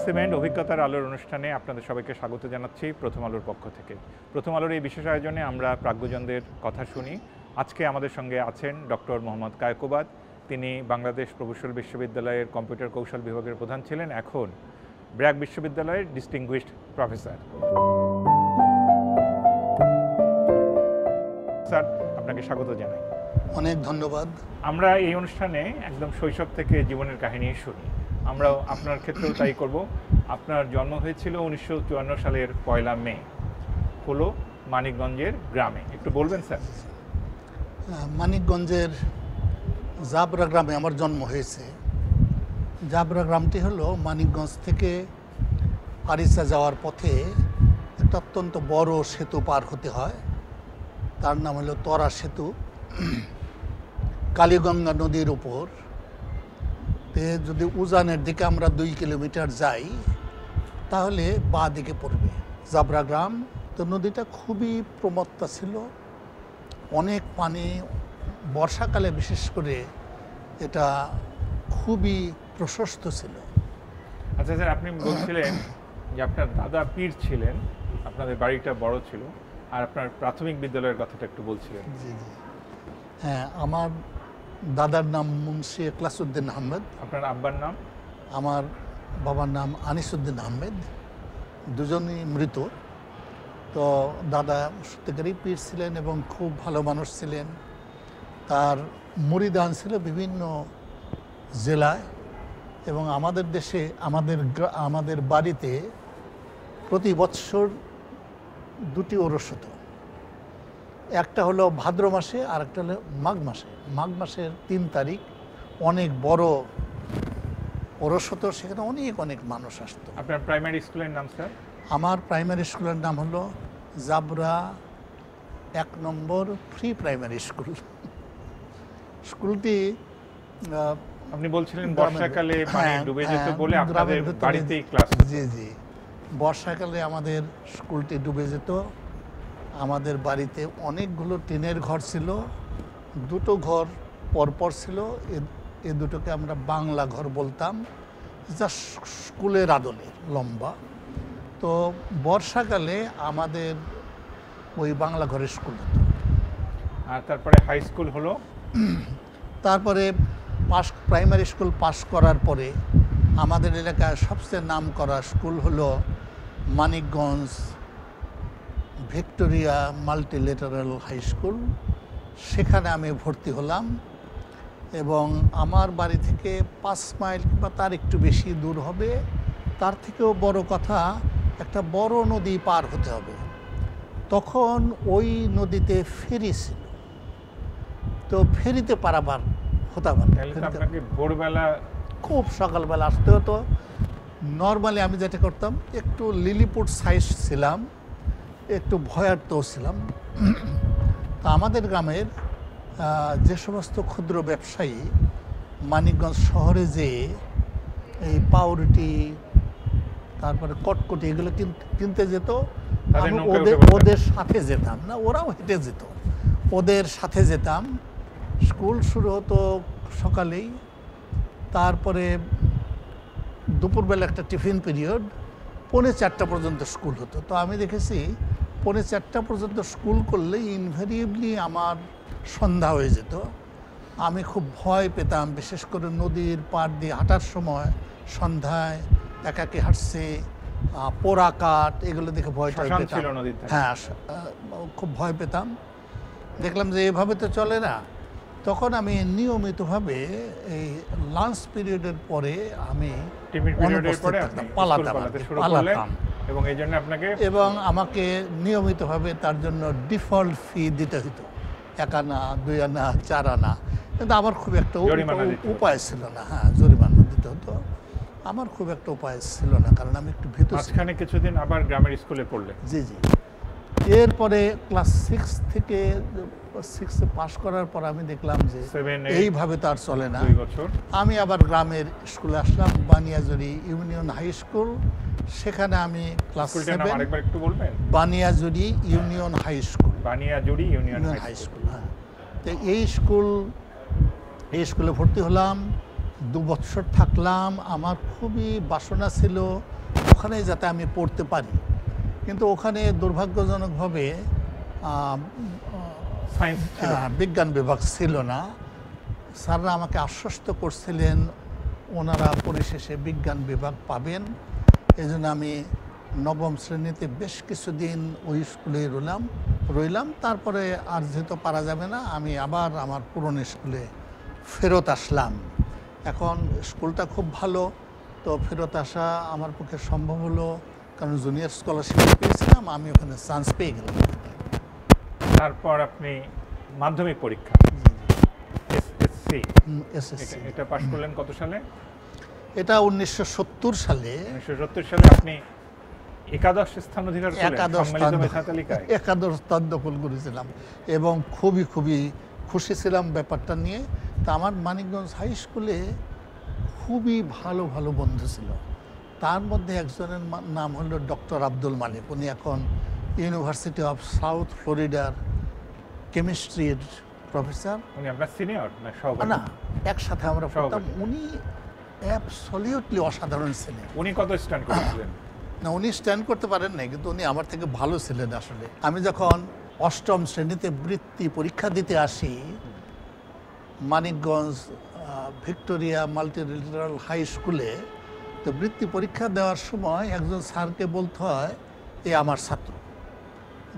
Cement অভিজ্ঞতার আলোর অনুষ্ঠানে আপনাদের সবাইকে স্বাগত জানাচ্ছি প্রথম আলোর পক্ষ থেকে। প্রথম আলোর এই বিশেষ আয়োজনে আমরা প্রাজ্ঞজনদের কথা শুনি। আজকে আমাদের সঙ্গে আছেন ডক্টর মোহাম্মদ কায়কোবাদ। তিনি বাংলাদেশ প্রকৌশল বিশ্ববিদ্যালয়ের কম্পিউটার কৌশল বিভাগের প্রধান ছিলেন, এখন ব্র্যাক বিশ্ববিদ্যালয়ের ডিস্টিংগুইশড প্রফেসর। স্যার, আপনাকে স্বাগত জানাই। অনেক ধন্যবাদ। আমরা এই অনুষ্ঠানে একদম শৈশব থেকে জীবনের কাহিনী শুনি। আমরাও আপনার ক্ষেত্রেও তাই করব। আপনার জন্ম হয়েছিল 1954 সালের 1 মে, হলো মানিকগঞ্জের গ্রামে। একটু বলবেন স্যার? মানিকগঞ্জের জাবরা গ্রামে আমার জন্ম হয়েছে। জাবরা গ্রামটি হলো মানিকগঞ্জ থেকে আরিচা যাওয়ার পথে একটা অত্যন্ত বড় সেতু পার হতে হয়। তার নাম হলো তরা সেতু। কালীগঙ্গা নদীর উপর যদি উজানের দিকে আমরা 2 কিলোমিটার যাই তাহলে বাঁ দিকে পড়বে জাবরা গ্রাম। তো নদীটা খুবই প্রমত্তা ছিল, অনেক পানি, বর্ষাকালে বিশেষ করে এটা খুবই প্রশস্ত ছিল। আচ্ছা স্যার, আপনি বলছিলেন যে আপনার দাদা পীর ছিলেন, আপনাদের বাড়িটা বড় ছিল, আর আপনার প্রাথমিক বিদ্যালয়ের কথাটা একটু বলছিলেন। জি জি, হ্যাঁ, আমার দাদার নাম মুন্সি এখলাসউদ্দিন আহমেদ। আপনার আব্বার নাম? আমার বাবার নাম আনিসউদ্দিন আহমেদ। দুজনই মৃত। তো দাদা সত্যিকারই পীর ছিলেন এবং খুব ভালো মানুষ ছিলেন। তার মুরিদান ছিল বিভিন্ন জেলায়, এবং আমাদের দেশে আমাদের বাড়িতে প্রতি বৎসর 2টি ওরস হতো। একটা হলো ভাদ্র মাসে আর একটা হলো মাঘ মাসে। মাঘ মাসের 3 তারিখ অনেক বড় ওরস হতো, সেখানে অনেক অনেক মানুষ আসতো। আপনার প্রাইমারি স্কুলের নাম স্যার? আমার প্রাইমারি স্কুলের নাম হলো জাবরা 1 নম্বর ফ্রি প্রাইমারি স্কুল। স্কুলটি আপনি বলছিলেন বর্ষাকালে পানি ডুবে যেত বলে আপনাদের বাড়িতেই ক্লাস? জি জি, বর্ষাকালে আমাদের স্কুলটি ডুবে যেত। আমাদের বাড়িতে অনেকগুলো টিনের ঘর ছিল, 2টো ঘর পরপর ছিল। এ দুটোকে আমরা বাংলা ঘর বলতাম, যা স্কুলের আদলে লম্বা। তো বর্ষাকালে আমাদের ওই বাংলা ঘরের স্কুল হতো। আর তারপরে হাই স্কুল হলো? তারপরে প্রাইমারি স্কুল পাস করার পরে আমাদের এলাকায় সবচেয়ে নাম করা স্কুল হলো Manikganj Victoria multilateral high school. সেখানে আমি ভর্তি হলাম, এবং আমার বাড়ি থেকে 5 মাইল বা তার একটু বেশি দূর হবে। তার থেকেও বড় কথা, একটা বড় নদী পার হতে হবে। তখন ওই নদীতে ফেরি ছিল, তো ফেরিতে পারাবার হতাম। ভোরবেলা খুব সকালবেলা আসতে হতো। নর্মালি আমি যেটা করতাম, একটু লিলিপুট সাইজ ছিলাম, একটু ভয়ার্থ ছিলাম। তা আমাদের গ্রামের যে সমস্ত ক্ষুদ্র ব্যবসায়ী মানিকগঞ্জ শহরে যে এই পাউরুটি, তারপরে কটকটি, এগুলো কিনতে যেত, আমি ওদের সাথে যেতাম না, ওরাও হেঁটে যেত, ওদের সাথে যেতাম। স্কুল শুরু হতো সকালেই, তারপরে দুপুরবেলা একটা টিফিন পিরিয়ড, 3:45 পর্যন্ত স্কুল হতো। তো আমি দেখেছি 3:45 পর্যন্ত স্কুল করলে ইনভ্যারিয়েবলি আমার সন্ধ্যা হয়ে যেত। আমি খুব ভয় পেতাম, বিশেষ করে নদীর পাড় দিয়ে হাঁটার সময় সন্ধ্যায় একাকে হাঁটছে, পোড়া কাঠ, এগুলো দেখে ভয়টা পেতাম। হ্যাঁ, খুব ভয় পেতাম। দেখলাম যে এভাবে তো চলে না। তখন আমি নিয়মিতভাবে এই লাঞ্চ পিরিয়ডের পরে আমি পালাতাম, এবং আমাকে নিয়মিতভাবে তার জন্য ডিফল্ট ফি দিতে হতো, 1 আনা, 2 আনা, 4 আনা। কিন্তু আমার খুব একটা উপায় ছিল না। হ্যাঁ, জরিমানা দিতে হতো। আমার খুব একটা উপায় ছিল না, কারণ আমি একটু ভীতু। মাঝখানে কিছুদিন আবার গ্রামের স্কুলে পড়লে? জি জি। এরপরে ক্লাস 6 থেকে 6-এ পাশ করার পর আমি দেখলাম যে এইভাবে তো আর চলে না। আমি আবার গ্রামের স্কুলে আসলাম, বানিয়াজুড়ি ইউনিয়ন হাই স্কুল। সেখানে আমি class 7। Baniajuri union high school. Baniajuri union high school, হ্যাঁ। তো এই স্কুলে ভর্তি হলাম। 2 বছর থাকলাম। আমার খুবই বাসনা ছিল ওখানে যাতে আমি পড়তে পারি, কিন্তু ওখানে দুর্ভাগ্যজনকভাবে সায়েন্স ছিল। বিজ্ঞান বিভাগ ছিল না। স্যাররা আমাকে আশ্বস্ত করছিলেন ওনারা পরিশেষে বিজ্ঞান বিভাগ পাবেন। এই জন্য আমি নবম শ্রেণীতে বেশ কিছুদিন ওই স্কুলে রইলাম। তারপরে আর যেহেতু পারা যাবে না, আমি আবার আমার পুরনো স্কুলে ফেরত আসলাম। এখন স্কুলটা খুব ভালো, তো ফেরত আসা আমার পক্ষে সম্ভব হলো, কারণ জুনিয়র স্কলারশিপ পেয়েছিলাম, আমি ওখানে চান্স পেয়ে গেলাম। তারপর আপনি মাধ্যমিক পরীক্ষা এসএসসি এসএসসি এটা পাশ করলেন কত সালে? এটা 1970 সালে। 1970 সালে আপনি একাদশ স্থান অধিকার করলেন সম্মিলিত মেধা তালিকায়। একাদশ স্থান দখল করেছিলাম এবং খুবই খুবই খুশি ছিলাম ব্যাপারটা নিয়ে। তা আমার মানিকগঞ্জ হাই স্কুলে খুবই ভালো ভালো বন্ধু ছিল। তার মধ্যে একজনের নাম হলো ডক্টর আব্দুল মালিক। উনি এখন ইউনিভার্সিটি অফ সাউথ ফ্লোরিডার কেমিস্ট্রির প্রফেসর। উনি আপনার সিনিয়র না সহপাঠী? না, একসাথে আমরা পড়তাম। সহপাঠী। উনি অ্যাবসলিউটলি অসাধারণ ছিলেন। উনি কত স্ট্যান্ড করেছিলেন? না, উনি স্ট্যান্ড করতে পারেন নাই, কিন্তু উনি আমার থেকে ভালো ছিলেন আসলে। আমি যখন 8ম শ্রেণীতে বৃত্তি পরীক্ষা দিতে আসি মানিকগঞ্জ ভিক্টোরিয়া মাল্টিলিটারাল হাই স্কুলে, তো বৃত্তি পরীক্ষা দেওয়ার সময় একজন স্যারকে বলতে হয় এ আমার ছাত্র।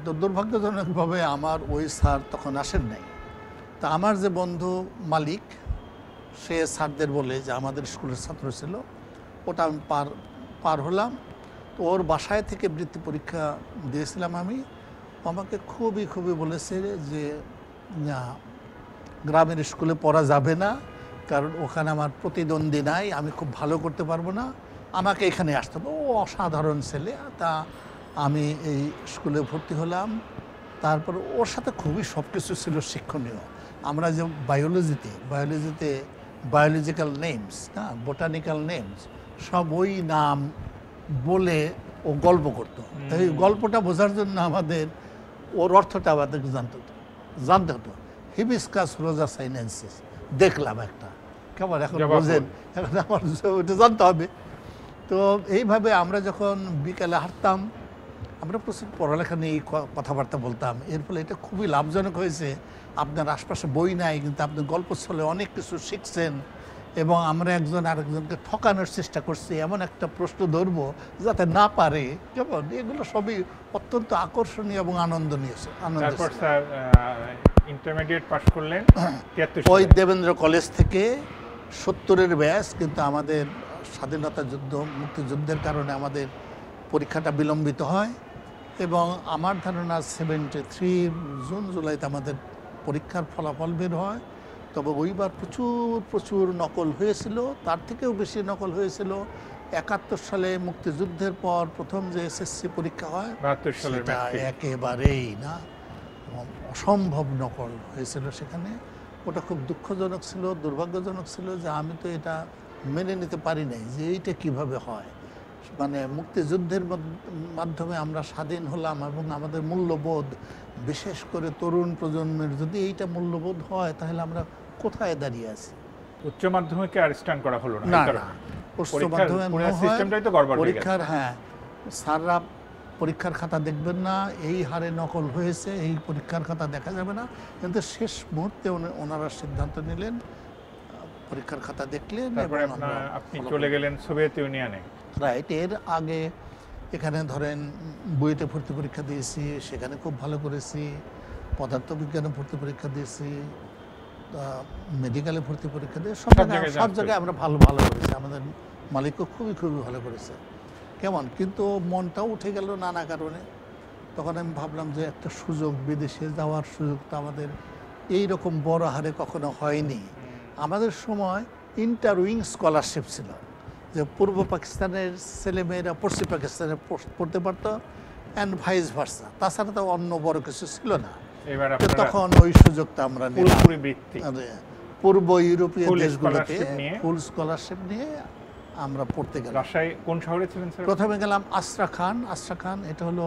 তো দুর্ভাগ্যজনকভাবে আমার ওই স্যার তখন আসেন নাই। তা আমার যে বন্ধু মালিক, সে স্যারদের বলে যে আমাদের স্কুলের ছাত্র ছিল, ওটা আমি পার হলাম। তো ওর বাসায় থেকে বৃত্তি পরীক্ষা দিয়েছিলাম আমি। আমাকে খুবই খুবই বলেছে যে না, গ্রামের স্কুলে পড়া যাবে না, কারণ ওখানে আমার প্রতিদ্বন্দ্বী নাই, আমি খুব ভালো করতে পারবো না, আমাকে এখানে আসতে হবে। ও অসাধারণ ছেলে। তা আমি এই স্কুলে ভর্তি হলাম। তারপর ওর সাথে খুবই সব কিছু ছিল শিক্ষণীয়। আমরা যে বায়োলজিতে বায়োলজিক্যাল নেমস, হ্যাঁ, বোটানিক্যাল নেমস, সব ওই নাম বলে ও গল্প করতো। তাই গল্পটা বোঝার জন্য আমাদের ওর অর্থটা আমাদেরকে জানতে হতো। হিবিস্কাস রোজা সাইনেন্সিস দেখলাম একটা, কেমন এখন বোঝেন, এখন আমার ওটা জানতে হবে। তো এইভাবে আমরা যখন বিকেলে হাঁটতাম, আমরা প্রচুর পড়ালেখা নিয়ে কথাবার্তা বলতাম। এর ফলে এটা খুবই লাভজনক হয়েছে। আপনার আশপাশে বই নাই, কিন্তু আপনি গল্প ছলে অনেক কিছু শিখছেন। এবং আমরা একজন আরেকজনকে ঠকানোর চেষ্টা করছি, এমন একটা প্রশ্ন ধরবো যাতে না পারে, কেমন, এগুলো সবই অত্যন্ত আকর্ষণীয় এবং আনন্দনীয়। তারপর স্যার ইন্টারমিডিয়েট পাস করলেন 73 ওই সালে। দেবেন্দ্র কলেজ থেকে 70-এর ব্যাচ, কিন্তু আমাদের স্বাধীনতা যুদ্ধ মুক্তিযুদ্ধের কারণে আমাদের পরীক্ষাটা বিলম্বিত হয় এবং আমার ধারণা 73 জুন জুলাইতে আমাদের পরীক্ষার ফলাফল বের হয়। তবে ওইবার প্রচুর নকল হয়েছিল, তার থেকেও বেশি নকল হয়েছিল 71 সালে মুক্তিযুদ্ধের পর প্রথম যে এসএসসি পরীক্ষা হয়, 72 সালের সেটা ম্যাট্রিক। একেবারেই না, অসম্ভব নকল হয়েছিল সেখানে। ওটা খুব দুঃখজনক ছিল, দুর্ভাগ্যজনক ছিল যে আমি তো এটা মেনে নিতে পারি নাই যে এইটা কিভাবে হয়। মানে মুক্তিযুদ্ধের মাধ্যমে আমরা স্বাধীন হলাম এবং আমাদের মূল্যবোধ, বিশেষ করে তরুণ প্রজন্মের যদি এইটা মূল্যবোধ হয়, তাহলে আমরা কোথায় দাঁড়িয়ে আছি। উচ্চ মাধ্যমিকে আর স্ট্যান্ড করা হলো না। না, এই কারণে। উচ্চ পরীক্ষার মাধ্যমিক পুরো না হয়, সিস্টেমটাই তো গড়বড় হয়ে গেছে। পরীক্ষার, হ্যাঁ, স্যাররা পরীক্ষার খাতা দেখবেন না, এই হারে নকল হয়েছে, এই পরীক্ষার খাতা দেখা যাবে না। কিন্তু শেষ মুহূর্তে ওনারা সিদ্ধান্ত নিলেন, পরীক্ষার খাতা দেখলেন। তারপরে আপনি চলে গেলেন সোভিয়েত ইউনিয়নে। রাইট। এর আগে এখানে ধরেন বুয়েটে ভর্তি পরীক্ষা দিয়েছি, সেখানে খুব ভালো করেছি। পদার্থবিজ্ঞানে ভর্তি পরীক্ষা দিয়েছি, মেডিকেলে ভর্তি পরীক্ষা দিয়ে সব জায়গায় আমরা ভালো করেছি। আমাদের মালিকও খুবই ভালো করেছে, কেমন। কিন্তু মনটাও উঠে গেল নানা কারণে। তখন আমি ভাবলাম যে একটা সুযোগ, বিদেশে যাওয়ার সুযোগ তো আমাদের এইরকম বড় হারে কখনো হয়নি। আমাদের সময় ইন্টারউইং স্কলারশিপ ছিল, যে পূর্ব পাকিস্তানের ছেলেমেয়েরা পশ্চিম পাকিস্তানে পড়তে পারতো অ্যান্ড ভাইস ভার্সা। তাছাড়া তো অন্য বড় কিছু ছিল না। তখন ওই সুযোগটা আমরা নিলাম। পূর্ব ইউরোপীয় দেশগুলোতে ফুল স্কলারশিপ নিয়ে আমরা পড়তে গেলাম। রাজশাহী কোন শহরে ছিলেন স্যার? প্রথমে গেলাম আস্ট্রাখান। এটা হলো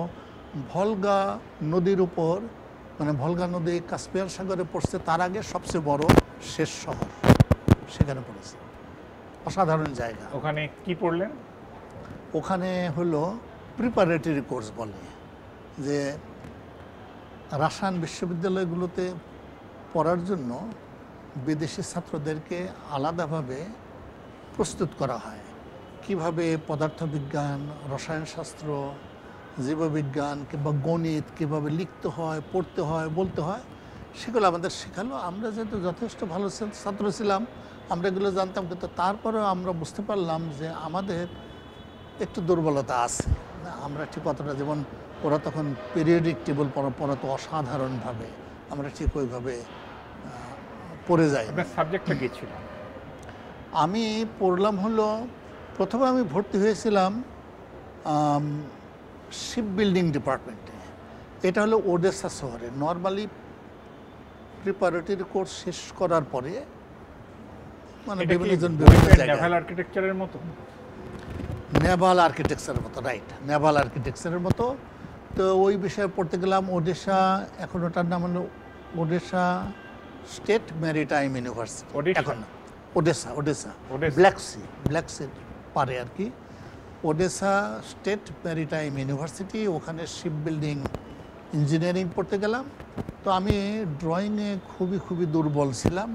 ভলগা নদীর উপর, মানে ভলগা নদী কাস্পিয়ান সাগরে পড়ছে, তার আগে সবচেয়ে বড় শেষ শহর, সেখানে পড়েছে। অসাধারণ জায়গা। ওখানে কি পড়লেন? ওখানে হলো প্রিপারেটরি কোর্স বলে, যে রাসায়ন বিশ্ববিদ্যালয়গুলোতে পড়ার জন্য বিদেশি ছাত্রদেরকে আলাদাভাবে প্রস্তুত করা হয়, কিভাবে পদার্থবিজ্ঞান, রসায়নশাস্ত্র, জীববিজ্ঞান কিংবা গণিত কীভাবে লিখতে হয়, পড়তে হয়, বলতে হয়, সেগুলো আমাদের শেখালো। আমরা যেহেতু যথেষ্ট ভালো ছাত্র ছিলাম, আমরা এগুলো জানতাম, কিন্তু তারপরেও আমরা বুঝতে পারলাম যে আমাদের একটু দুর্বলতা আছে। আমরা ঠিক অতটা, যেমন ওরা তখন পিরিয়ডিক টেবিল পড়াতো অসাধারণভাবে, আমরা ঠিক ওইভাবে পড়ে যাই। আপনার সাবজেক্টটা কি ছিল? আমি পড়লাম হলো, প্রথমে আমি ভর্তি হয়েছিলাম শিপ বিল্ডিং ডিপার্টমেন্টে। এটা হলো ওডেসা শহরে। নর্মালি প্রিপারেটরি কোর্স শেষ করার পরে মানে বিভিন্ন জায়গায় নেভাল আর্কিটেকচারের মতো, নেভাল আর্কিটেকচারের মতো, রাইট, নেভাল আর্কিটেকচারের মতো। তো ওই বিষয়ে পড়তে গেলাম ওডেসা, এখন ওটার নাম হলো ওডেসা স্টেট ম্যারিটাইম ইউনিভার্সিটি। এখন ওডেসা ব্ল্যাক সির পারে আর কি, ওডেসা স্টেট ম্যারিটাইম ইউনিভার্সিটি। ওখানে শিপ বিল্ডিং ইঞ্জিনিয়ারিং পড়তে গেলাম। তো আমি ড্রয়িংয়ে খুবই দুর্বল ছিলাম,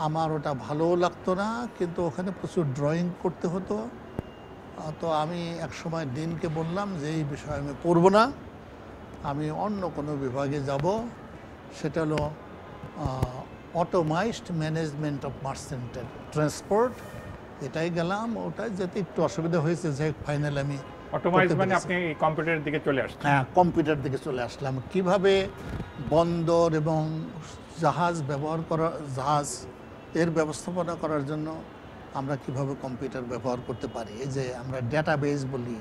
আমার ওটা ভালোও লাগতো না, কিন্তু ওখানে প্রচুর ড্রয়িং করতে হতো। তো আমি একসময় ডিনকে বললাম যে এই বিষয়ে আমি পড়ব না, আমি অন্য কোনো বিভাগে যাব, সেটা হলো অটোমাইজড ম্যানেজমেন্ট অফ মার্চেন্ট ট্রান্সপোর্ট। এটাই গেলাম। ওটাই যেতে একটু অসুবিধা হয়েছে, যে ফাইনাল আমি অটোমাইজ মানে আপনি কম্পিউটারের দিকে চলে আসলেন। হ্যাঁ, কম্পিউটার দিকে চলে আসলাম। কিভাবে বন্দর এবং জাহাজ এর ব্যবস্থাপনা করার জন্য আমরা কিভাবে কম্পিউটার ব্যবহার করতে পারি, এই যে আমরা ডেটাবেস বলি,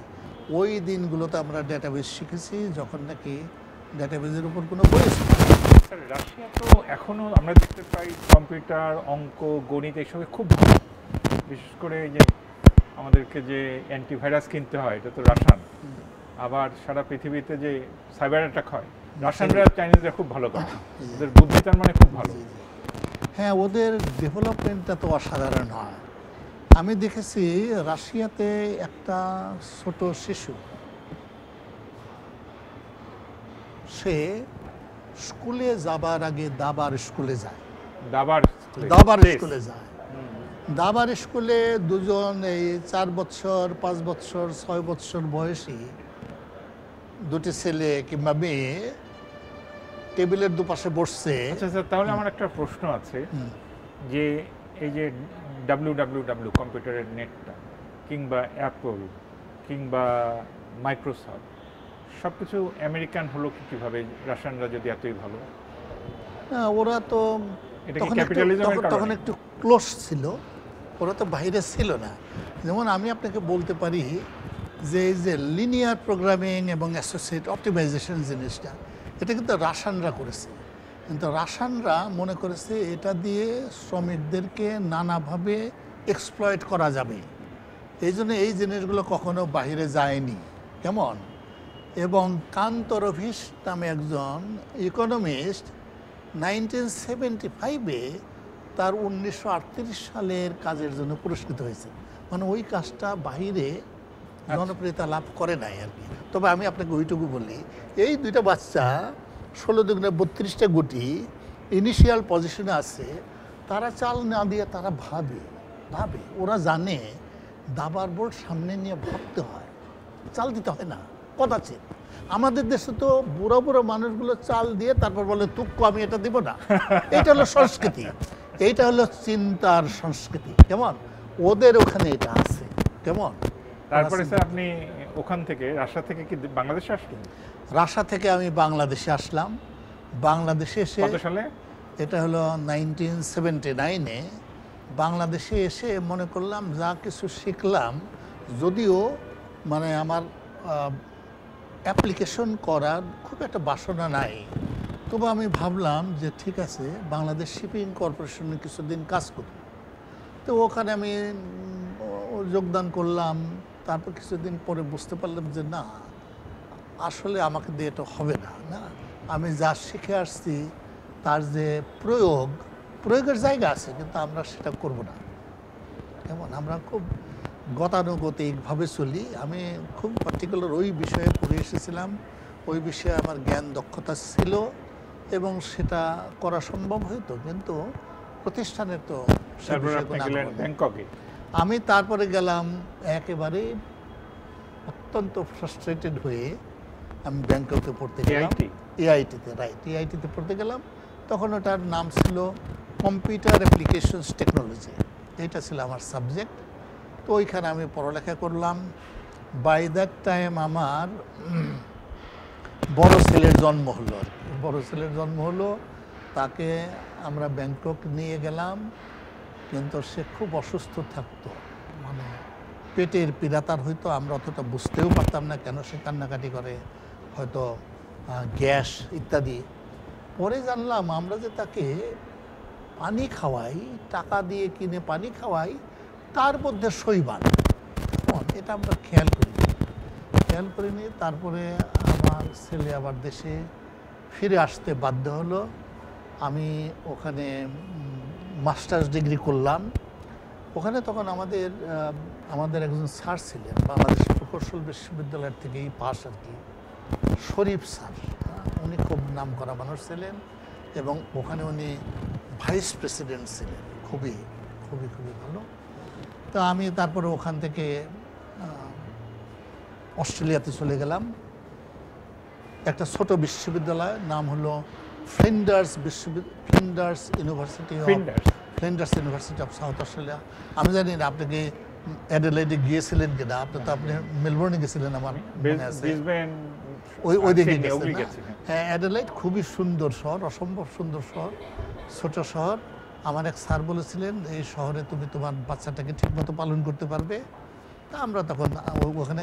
ওই দিনগুলোতে আমরা ডেটাবেস শিখেছি, যখন নাকি ডেটাবেসের উপর কোনো বই ছিল না। রাশিয়া তো এখনো আমরা দেখতে পাই কম্পিউটার, অঙ্ক, গণিত এসবে খুব ভালো। বিশেষ করে এই যে আমাদেরকে যে অ্যান্টিভাইরাস কিনতে হয়, এটা তো রাশিয়ান। আবার সারা পৃথিবীতে যে সাইবার অ্যাটাক হয়, রাশিয়ানরা চাইনিজরা খুব ভালো করে, ওদের বুদ্ধি তার মানে খুব ভালো। হ্যাঁ, ওদের ডেভেলপমেন্টটা তো অসাধারণ হয়। আমি দেখেছি রাশিয়াতে একটা ছোট শিশু, সে স্কুলে যাবার আগে দাবার স্কুলে যায়। দাবার স্কুলে দুজন, এই 4 বছর, 5 বছর, 6 বছর বয়সী দুটি ছেলে কিংবা মেয়ে টেবিলের দুপাশে বসছে। আচ্ছা, তাহলে আমার একটা প্রশ্ন আছে, যে এই যে www কম্পিউটারের নেটটা, কিংবা অ্যাপল, কিংবা মাইক্রোসফট, সব কিছু আমেরিকান হলো কিভাবে, রাশিয়ানরা যদি এতই ভালো? ওরা তো তখন একটু ক্লোজ ছিল, ওরা তো বাইরে ছিল না। যেমন আমি আপনাকে বলতে পারি যে এই যে লিনিয়ার প্রোগ্রামিং এবং অ্যাসোসিয়েট অপটিমাইজেশন জিনিসটা, এটা কিন্তু রাশিয়ানরা করেছে। কিন্তু রাশিয়ানরা মনে করেছে এটা দিয়ে শ্রমিকদেরকে নানাভাবে এক্সপ্লয়েট করা যাবে, এই জন্য এই জিনিসগুলো কখনো বাইরে যায়নি। কেমন? এবং কান্তরভিস নামে একজন ইকোনমিস্ট 1975-এ তার 1938 সালের কাজের জন্য পুরস্কৃত হয়েছে। মানে ওই কাজটা বাইরে জনপ্রিয়তা লাভ করে নাই আর কি। তবে আমি আপনাকে ওইটুকু বলি, এই দুইটা বাচ্চা 16 দুগুণে 32টা গুটি ইনিশিয়াল পজিশনে আছে, তারা চাল না দিয়ে তারা ভাবে, ওরা জানে দাবার বোর্ড সামনে নিয়ে ভাবতে হয়, চাল দিতে হয় না কদাচিৎ। আমাদের দেশে তো বুড়ো মানুষগুলো চাল দিয়ে তারপর বলে তুক্কু আমি এটা দিব না। এইটা হলো সংস্কৃতি, এইটা হলো চিন্তার সংস্কৃতি। কেমন? ওদের ওখানে এটা আছে। কেমন? তারপরে স্যার আপনি ওখান থেকে, রাশিয়া থেকে কি বাংলাদেশে আসলেন? রাশিয়া থেকে আমি বাংলাদেশে আসলাম। বাংলাদেশে এসে, কত সালে? এটা হলো 1979-এ। বাংলাদেশে এসে মনে করলাম যা কিছু শিখলাম, যদিও মানে আমার অ্যাপ্লিকেশন করার খুব একটা বাসনা নাই, তবু আমি ভাবলাম যে ঠিক আছে, বাংলাদেশ শিপিং কর্পোরেশনে কিছুদিন কাজ করি। তো ওখানে আমি যোগদান করলাম। তারপর কিছুদিন পরে বুঝতে পারলাম যে না, আসলে আমাকে দিয়ে এটা হবে না। আমি যা শিখে আসছি তার যে প্রয়োগের জায়গা আছে, কিন্তু আমরা সেটা করব না। কেমন আমরা খুব গতানুগতিকভাবে চলি। আমি খুব পার্টিকুলার ওই বিষয়ে পড়ে এসেছিলাম, ওই বিষয়ে আমার জ্ঞান দক্ষতা ছিল এবং সেটা করা সম্ভব হতো, কিন্তু প্রতিষ্ঠানের তো সে তারপর বিষয়ে আপনি কোনো গেলেন আগ্রহ নেই। ব্যাংককে। আমি তারপরে গেলাম একেবারে অত্যন্ত ফ্রাস্ট্রেটেড হয়ে আমি ব্যাংককে পড়তে গেলাম। AIT? এআইটিতে, রাইট, এআইটিতে পড়তে গেলাম। তখন ওটার নাম ছিল কম্পিউটার অ্যাপ্লিকেশনস টেকনোলজি, এইটা ছিল আমার সাবজেক্ট। তো ওইখানে আমি পড়ালেখা করলাম। বাই দ্যাট টাইম আমার বড় ছেলের জন্ম হলো আর কি। বড় ছেলের জন্ম হলো, তাকে আমরা ব্যাংকক নিয়ে গেলাম, কিন্তু সে খুব অসুস্থ থাকতো, মানে পেটের পীড়া তার হয়তো, আমরা অতটা বুঝতেও পারতাম না কেন সে কান্নাকাটি করে, হয়তো গ্যাস ইত্যাদি। পরে জানলাম আমরা যে তাকে পানি খাওয়াই, টাকা দিয়ে কিনে পানি খাওয়াই, তার মধ্যে শৈবাল, এটা আমরা খেয়াল করিনি। তারপরে আমার ছেলে আবার দেশে ফিরে আসতে বাধ্য হলো। আমি ওখানে মাস্টার্স ডিগ্রি করলাম। ওখানে তখন আমাদের একজন স্যার ছিলেন, বাংলাদেশ প্রকৌশল বিশ্ববিদ্যালয়ের থেকেই পাস আর কি, শরীফ স্যার। উনি খুব নাম করা মানুষ ছিলেন এবং ওখানে উনি ভাইস প্রেসিডেন্ট ছিলেন, খুবই খুবই খুবই ভালো। তো আমি তারপরে ওখান থেকে অস্ট্রেলিয়াতে চলে গেলাম। একটা ছোট বিশ্ববিদ্যালয়, নাম হলো Flinders university of south Australia. আমি জানি না আপনি কি অ্যাডিলেডে গিয়েছিলেন কিনা, আপনি তো আপনি মেলবোর্নে গেছিলেন আমার মনে আছে, ওইদিকে গেছেন না? হ্যাঁ, অ্যাডিলেড খুবই সুন্দর শহর, অসম্ভব সুন্দর শহর, ছোট শহর। আমার এক স্যার বলেছিলেন এই শহরে তুমি তোমার বাচ্চাটাকে ঠিকমতো পালন করতে পারবে। তা আমরা তখন ওখানে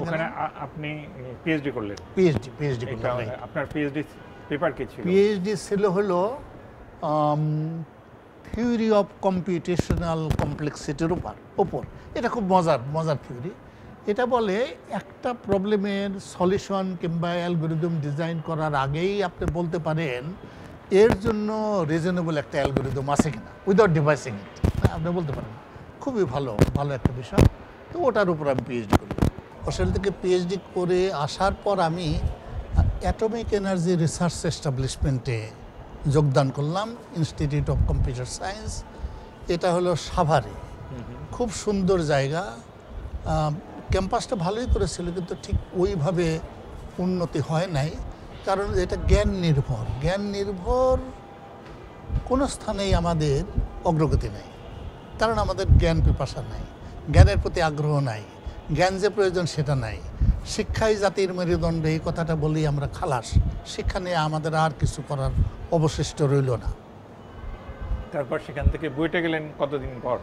আপনি পিএইচডি করলেন? পিএইচডি করলাম। আপনার পিএইচডি পেপার কি ছিল? পিএইচডি ছিল হলো থিওরি অফ কম্পিউটেশনাল কমপ্লেক্সিটির ওপর। এটা খুব মজার থিওরি। এটা বলে একটা প্রবলেমের সলিউশন কিংবা অ্যালগোরিদম ডিজাইন করার আগেই আপনি বলতে পারেন এর জন্য রিজনেবল একটা অ্যালগোরিদম আছে কিনা, উইদাউট ডিভাইসিং ইট, আপনি বলতে পারেন। খুবই ভালো একটা বিষয়। তো ওটার উপর আমি পিএইচডি করি। অস্ট্রেলিয়া থেকে পিএইচডি করে আসার পর আমি অ্যাটমিক এনার্জি রিসার্চ এস্টাবলিশমেন্টে যোগদান করলাম, ইনস্টিটিউট অফ কম্পিউটার সায়েন্স। এটা হলো সাভারে, খুব সুন্দর জায়গা। ক্যাম্পাসটা ভালোই করেছিল, কিন্তু ঠিক ওইভাবে উন্নতি হয় নাই, কারণ এটা জ্ঞান নির্ভর কোনো স্থানেই আমাদের অগ্রগতি নাই, কারণ আমাদের জ্ঞান পিপাসা নাই, জ্ঞানের প্রতি আগ্রহ নাই, জ্ঞান যে প্রয়োজন সেটা নাই। শিক্ষাই জাতির মেরুদণ্ড, এই কথাটা বলি আমরা খালাস। শিক্ষা নিয়ে আমাদের আর কিছু করার অবশিষ্ট রইল না। তারপর সেখান থেকে বুয়েটে গেলেন কতদিন পর?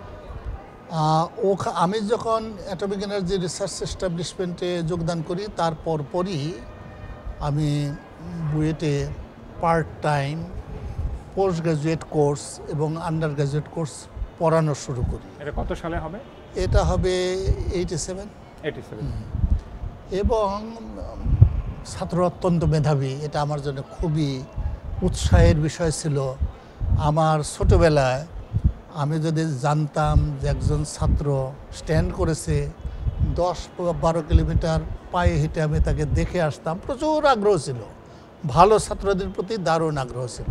আমি যখন অ্যাটমিক এনার্জি রিসার্চ এস্টাবলিশমেন্টে যোগদান করি তার পরপরই আমি বুয়েটে part time postgraduate course এবং আন্ডার গ্রাজুয়েট কোর্স পড়ানো শুরু করি। এটা কত সালে হবে? এটা হবে 87। এবং ছাত্র অত্যন্ত মেধাবী, এটা আমার জন্য খুবই উৎসাহের বিষয় ছিল। আমার ছোটোবেলায় আমি যদি জানতাম যে একজন ছাত্র স্ট্যান্ড করেছে 10-12 কিলোমিটার পায়ে হেঁটে, আমি তাকে দেখে আসতাম, প্রচুর আগ্রহ ছিল, ভালো ছাত্রদের প্রতি দারুণ আগ্রহ ছিল।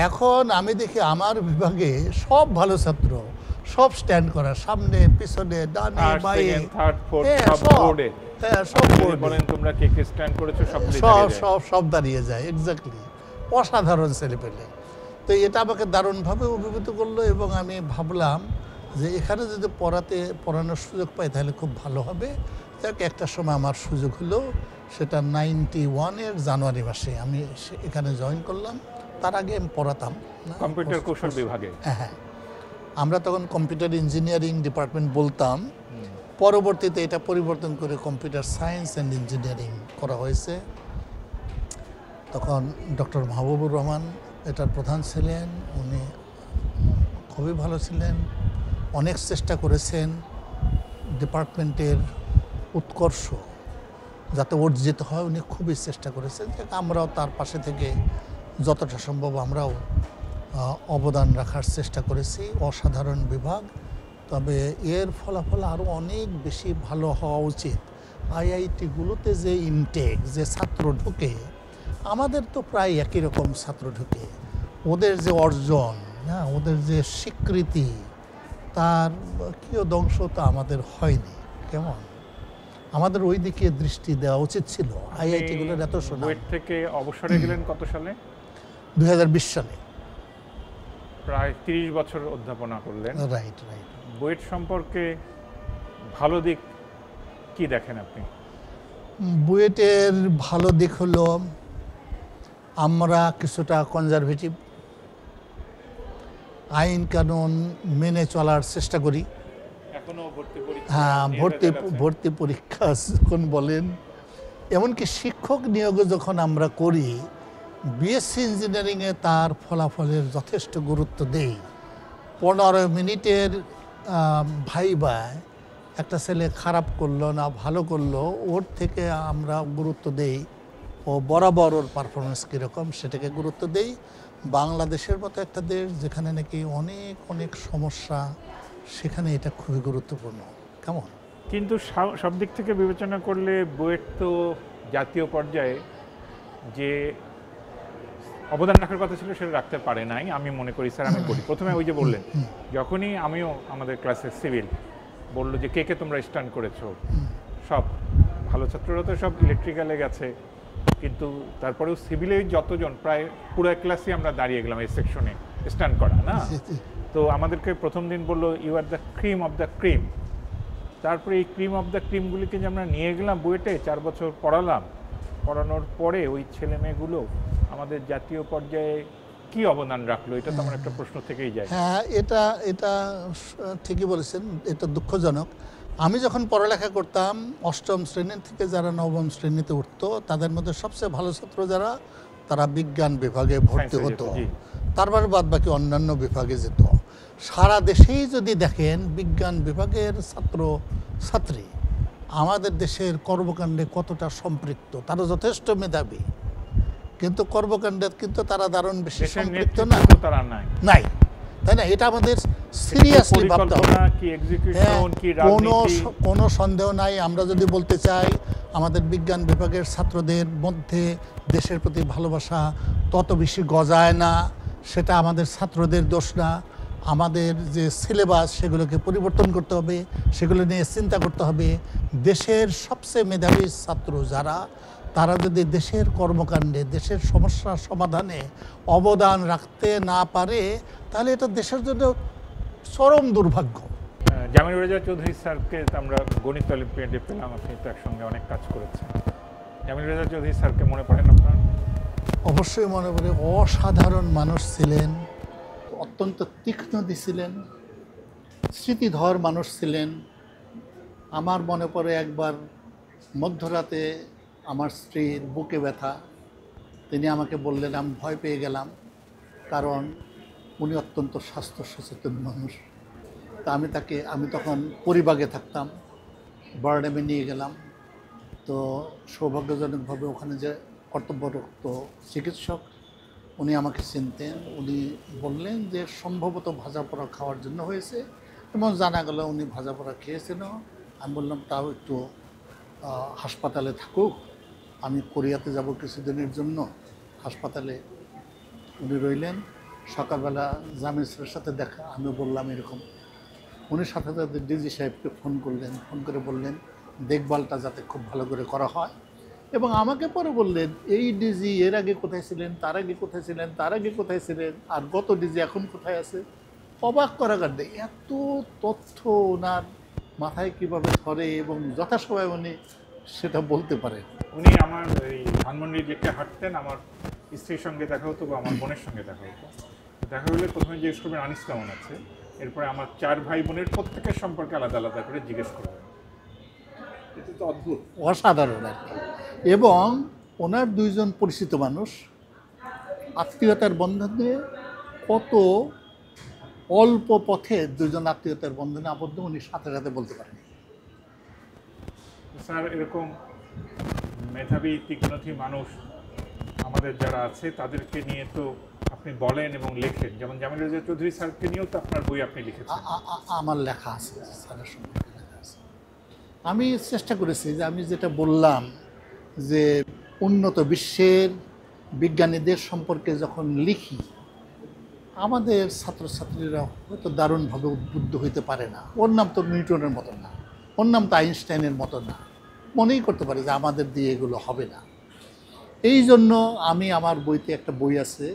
এখন আমি দেখি আমার বিভাগে সব ভালো ছাত্র, সব স্ট্যান্ড করা, সামনে পিছনে ডানে বাঁয়ে, সব দাঁড়িয়ে যায়। এক্স্যাক্টলি, অসাধারণ ছেলেপেলে। তো এটা আমাকে দারুণভাবে অভিভূত করলো এবং আমি ভাবলাম যে এখানে যদি পড়ানোর সুযোগ পাই তাহলে খুব ভালো হবে। যাক, একটা সময় আমার সুযোগ হলো, সেটা 91-এর জানুয়ারি মাসে আমি এখানে জয়েন করলাম। তার আগে আমি পড়াতাম কম্পিউটার কৌশল বিভাগে। হ্যাঁ, আমরা তখন কম্পিউটার ইঞ্জিনিয়ারিং ডিপার্টমেন্ট বলতাম, পরবর্তীতে এটা পরিবর্তন করে কম্পিউটার সায়েন্স অ্যান্ড ইঞ্জিনিয়ারিং করা হয়েছে। তখন ডক্টর মাহবুবুর রহমান এটার প্রধান ছিলেন। উনি খুবই ভালো ছিলেন, অনেক চেষ্টা করেছেন ডিপার্টমেন্টের উৎকর্ষ যাতে অর্জিত হয়, উনি খুবই চেষ্টা করেছেন। যে আমরাও তার পাশে থেকে যতটা সম্ভব আমরাও অবদান রাখার চেষ্টা করেছি। অসাধারণ বিভাগ। তবে এর ফলাফল আরও অনেক বেশি ভালো হওয়া উচিত। আইআইটিগুলোতে যে ইনটেক, যে ছাত্র ঢোকে, আমাদের তো প্রায় একই রকম ছাত্র ঢোকে। ওদের যে অর্জন, হ্যাঁ, ওদের যে স্বীকৃতি, তার কিয়দংশ তো আমাদের হয়নি। কেমন, আমাদের ওই দিকে দৃষ্টি দেওয়া উচিত ছিল। আইআইটিগুলোর এত শোনা। বুয়েট থেকে অবসরে গেলেন কত সালে? 2020 সালে। প্রায় 30 বছর অধ্যাপনা করলেন। Right right. বুয়েট সম্পর্কে ভালো দিক কি দেখেন আপনি? বুয়েটের ভালো দিক হলো আমরা কিছুটা কনজারভেটিভ, আইন কানুন মেনে চলার চেষ্টা করি। এখনো ভর্তি পরীক্ষা, হ্যাঁ, ভর্তি পরীক্ষা যখন বলেন, এমনকি শিক্ষক নিয়োগ যখন আমরা করি, বিএসসি ইঞ্জিনিয়ারিংয়ে তার ফলাফলের যথেষ্ট গুরুত্ব দেই। 15 মিনিটের ভাইবায় একটা ছেলে খারাপ করলো না ভালো করলো, ওর থেকে আমরা গুরুত্ব দেই ও বরাবর ওর পারফরমেন্স কীরকম সেটাকে গুরুত্ব দেই। বাংলাদেশের মতো একটা দেশ যেখানে নাকি অনেক অনেক সমস্যা, সেখানে এটা খুবই গুরুত্বপূর্ণ। কেমন, কিন্তু সব দিক থেকে বিবেচনা করলে বুয়েট তো জাতীয় পর্যায়ে যে অবদান রাখার কথা ছিল সেটা রাখতে পারে নাই আমি মনে করি। স্যার, আমি বলি, প্রথমে ওই যে বললেন, যখনই আমিও আমাদের ক্লাসে সিভিল বললো যে কে কে তোমরা স্টান্ট করেছো, সব ভালো ছাত্ররা তো সব ইলেকট্রিক্যালে গেছে, কিন্তু তারপরেও সিভিলে যতজন, প্রায় পুরো ক্লাসই আমরা দাঁড়িয়ে গেলাম এই সেকশনে স্টান্ট করা না। তো আমাদেরকে প্রথম দিন বললো you are the cream of the cream. তারপরে এই ক্রিম অফ দ্য ক্রিমগুলিকে যে আমরা নিয়ে গেলাম বুয়েটে, 4 বছর পড়ালাম, পড়ানোর পরে ওই ছেলে মেয়েগুলো আমাদের জাতীয় পর্যায়ে কি অবদান রাখলো, এটা তো আমার একটা প্রশ্ন থেকেই যায়। হ্যাঁ, এটা ঠিকই বলেছেন, এটা দুঃখজনক। আমি যখন পড়ালেখা করতাম, 8ম শ্রেণী থেকে যারা 9ম শ্রেণীতে উঠতো, তাদের মধ্যে সবচেয়ে ভালো ছাত্র যারা, তারা বিজ্ঞান বিভাগে ভর্তি হতো, তারপর বাদ বাকি অন্যান্য বিভাগে যেত। সারা দেশেই যদি দেখেন, বিজ্ঞান বিভাগের ছাত্র ছাত্রী আমাদের দেশের কর্মকাণ্ডে কতটা সম্পৃক্ত। তারা যথেষ্ট মেধাবী, কিন্তু কর্মকাণ্ডে কিন্তু তারা দারুণ বেশি সম্পৃক্ত না, নাই, তাই না? এটা আমাদের সিরিয়াসলি ভাবতে হবে। কোনো সন্দেহ নাই, আমরা যদি বলতে চাই আমাদের বিজ্ঞান বিভাগের ছাত্রদের মধ্যে দেশের প্রতি ভালোবাসা তত বেশি গজায় না, সেটা আমাদের ছাত্রদের দোষ না। আমাদের যে সিলেবাস, সেগুলোকে পরিবর্তন করতে হবে, সেগুলো নিয়ে চিন্তা করতে হবে। দেশের সবচেয়ে মেধাবী ছাত্র যারা, তারা যদি দেশের কর্মকাণ্ডে, দেশের সমস্যা সমাধানে অবদান রাখতে না পারে, তাহলে এটা দেশের জন্য চরম দুর্ভাগ্য। জামিল রেজা চৌধুরী স্যারকে আমরা গণিত অলিম্পিয়াডে পেলাম, আপনি তো একসঙ্গে অনেক কাজ করেছেন। জামিল রেজা চৌধুরী স্যারকে মনে পড়েন আপনার? অবশ্যই মনে পড়ে। অসাধারণ মানুষ ছিলেন, অত্যন্ত তীক্ষ্ণদী ছিলেন, স্মৃতিধর মানুষ ছিলেন। আমার মনে পড়ে একবার মধ্যরাতে আমার স্ত্রীর বুকে ব্যথা, তিনি আমাকে বললেন, আমি ভয় পেয়ে গেলাম, কারণ উনি অত্যন্ত স্বাস্থ্য সচেতন মানুষ। তা আমি তখন পরিবাগে থাকতাম, বারডেমে নিয়ে গেলাম। তো সৌভাগ্যজনকভাবে ওখানে যে কর্তব্যরত চিকিৎসক, উনি আমাকে চিনতেন। উনি বললেন যে সম্ভবত ভাজা পোড়া খাওয়ার জন্য হয়েছে, এবং জানা গেল উনি ভাজা পোড়া খেয়েছেন। আমি বললাম তাও একটু হাসপাতালে থাকুক, আমি কোরিয়াতে যাব কিছুদিনের জন্য। হাসপাতালে উনি রইলেন। সকালবেলা জামিল স্যারের সাথে দেখা, আমি বললাম এরকম। উনি সাথে সাথে ডিজি সাহেবকে ফোন করলেন, ফোন করে বললেন দেখভালটা যাতে খুব ভালো করে করা হয়। এবং আমাকে পরে বললেন, এই ডিজি এর আগে কোথায় ছিলেন, তার আগে কোথায় ছিলেন, তার আগে কোথায় ছিলেন, আর গত ডিজি এখন কোথায় আছে। অবাক করা কাণ্ডে এত তথ্য ওনার মাথায় কীভাবে ধরে, এবং যথাসময়ে উনি সেটা বলতে পারেন। উনি আমার এই ধানমন্ডির দিকে হাঁটতেন, আমার স্ত্রীর সঙ্গে দেখা হতো বা আমার বোনের সঙ্গে দেখা হতো। দেখা হলে প্রথমে জিজ্ঞেস করবেন আনিস কেমন আছে, এরপরে আমার 4 ভাই বোনের প্রত্যেকের সম্পর্কে আলাদা আলাদা করে জিজ্ঞেস করবেন। এটা তো অদ্ভুত, অসাধারণ আর কি। এবং ওনার 2 জন পরিচিত মানুষ, আত্মীয়তার বন্ধনে কত অল্প পথে 2 জন আত্মীয়তার বন্ধনে আবদ্ধ, উনি সাথে সাথে বলতে পারেন। স্যার, এরকম মেধাবী তীক্ষ্ণধী মানুষ আমাদের যারা আছে, তাদেরকে নিয়ে তো আপনি বলেন এবং লেখেন, যেমন জামিল রেজা চৌধুরী স্যারকে নিয়েও তো আপনার বই আপনি লিখেছেন। আমার লেখা আছে, স্যারের সম্পর্কে লেখা আছে। আমি চেষ্টা করেছি যে আমি যেটা বললাম যে উন্নত বিশ্বের বিজ্ঞানীদের সম্পর্কে যখন লিখি, আমাদের ছাত্রছাত্রীরা হয়তো দারুণভাবে উদ্বুদ্ধ হইতে পারে না। ওর নাম তো নিউটনের মতো না, ওর নাম তো আইনস্টাইনের মতো না, মনেই করতে পারে যে আমাদের দিয়ে এগুলো হবে না। এই জন্য আমি আমার বইতে একটা বই আছে,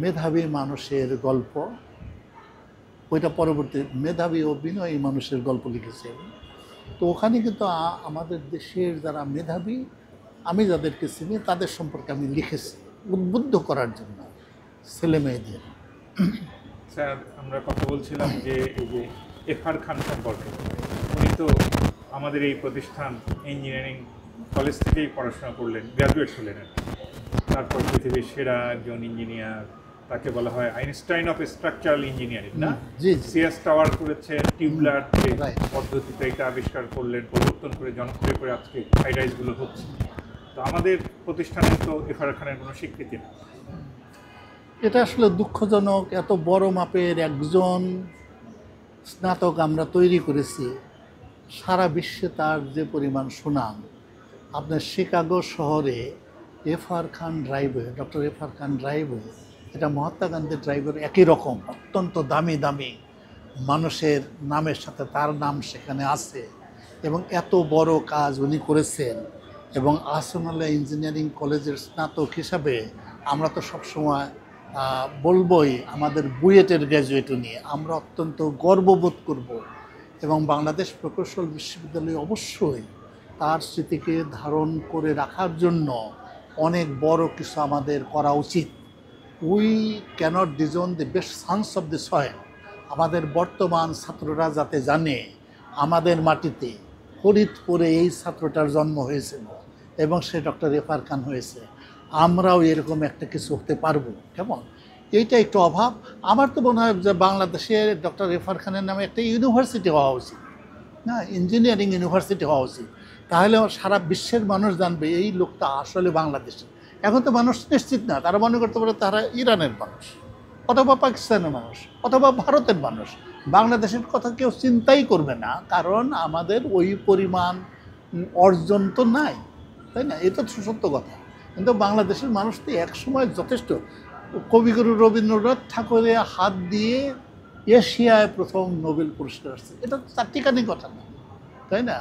মেধাবী মানুষের গল্প, ওইটা পরবর্তী মেধাবী ও বিনয়ী মানুষের গল্প লিখেছে। তো ওখানে কিন্তু আমাদের দেশের যারা মেধাবী, আমি যাদেরকে চিনি তাদের সম্পর্কে আমি লিখেছি উদ্বুদ্ধ করার জন্য ছেলে মেয়েদের। স্যার, আমরা কথা বলছিলাম যে এই যে এফআর খান সম্পর্কে। উনি তো আমাদের এই প্রতিষ্ঠান ইঞ্জিনিয়ারিং কলেজ থেকেই পড়াশোনা করলেন, গ্র্যাজুয়েট হলেন আর কি। তারপর পৃথিবীর সেরা একজন ইঞ্জিনিয়ার, তাকে বলা হয় আইনস্টাইন অফ স্ট্রাকচারাল ইঞ্জিনিয়ারিং, না? জি, সিএস টাওয়ার করেছেন, টিউবলার Right. পদ্ধতিতে এটা আবিষ্কার করলেন, পরিবর্তন করে জনপ্রিয় করে আজকে হাই রাইজগুলো হচ্ছে। তো আমাদের প্রতিষ্ঠানে তো এফআর খানের কোনো স্বীকৃতি নেই। এটা আসলে দুঃখজনক। এত বড় মাপের একজন স্নাতক আমরা তৈরি করেছি, সারা বিশ্বে তার যে পরিমাণ সুনাম। আপনার শিকাগো শহরে এফআর খান ড্রাইভওয়ে, ডক্টর এফআর খান ড্রাইভওয়ে, এটা মহাত্মা গান্ধীর ড্রাইভওয়ে একই রকম, অত্যন্ত দামি দামি মানুষের নামের সাথে তার নাম সেখানে আছে। এবং এত বড় কাজ উনি করেছেন। এবং আহসানুল্লাহ ইঞ্জিনিয়ারিং কলেজের স্নাতক হিসাবে আমরা তো সবসময় বলবই আমাদের বুয়েটের গ্র্যাজুয়েট নিয়ে আমরা অত্যন্ত গর্ববোধ করব। এবং বাংলাদেশ প্রকৌশল বিশ্ববিদ্যালয় অবশ্যই তার স্মৃতিকে ধারণ করে রাখার জন্য অনেক বড় কিছু আমাদের করা উচিত। We cannot disown the best sons of the soil. আমাদের বর্তমান ছাত্ররা যাতে জানে আমাদের মাটিতে ফরিদপুরে এই ছাত্রটার জন্ম হয়েছিল এবং সে ডক্টর এফআর খান হয়েছে, আমরাও এরকম একটা কিছু হতে পারবো। কেমন এইটা একটু অভাব। আমার তো মনে হয় যে বাংলাদেশে ডক্টর এফআর খানের নামে একটা ইউনিভার্সিটি হওয়া উচিত, না, ইঞ্জিনিয়ারিং ইউনিভার্সিটি হওয়া উচিত। তাহলে সারা বিশ্বের মানুষ জানবে এই লোকটা আসলে বাংলাদেশের। এখন তো মানুষ নিশ্চিত না, তারা মনে করতে পারে তারা ইরানের মানুষ, অথবা পাকিস্তানের মানুষ, অথবা ভারতের মানুষ। বাংলাদেশের কথা কেউ চিন্তাই করবে না, কারণ আমাদের ওই পরিমাণ অর্জন তো নাই, তাই না? এটা তো সত্য কথা। কিন্তু বাংলাদেশের মানুষ তো একসময় যথেষ্ট। কবিগুরু রবীন্দ্রনাথ ঠাকুরের হাত দিয়ে এশিয়ায় প্রথম নোবেল পুরস্কার আসছে, এটা চারটিখানি কথা না, তাই না?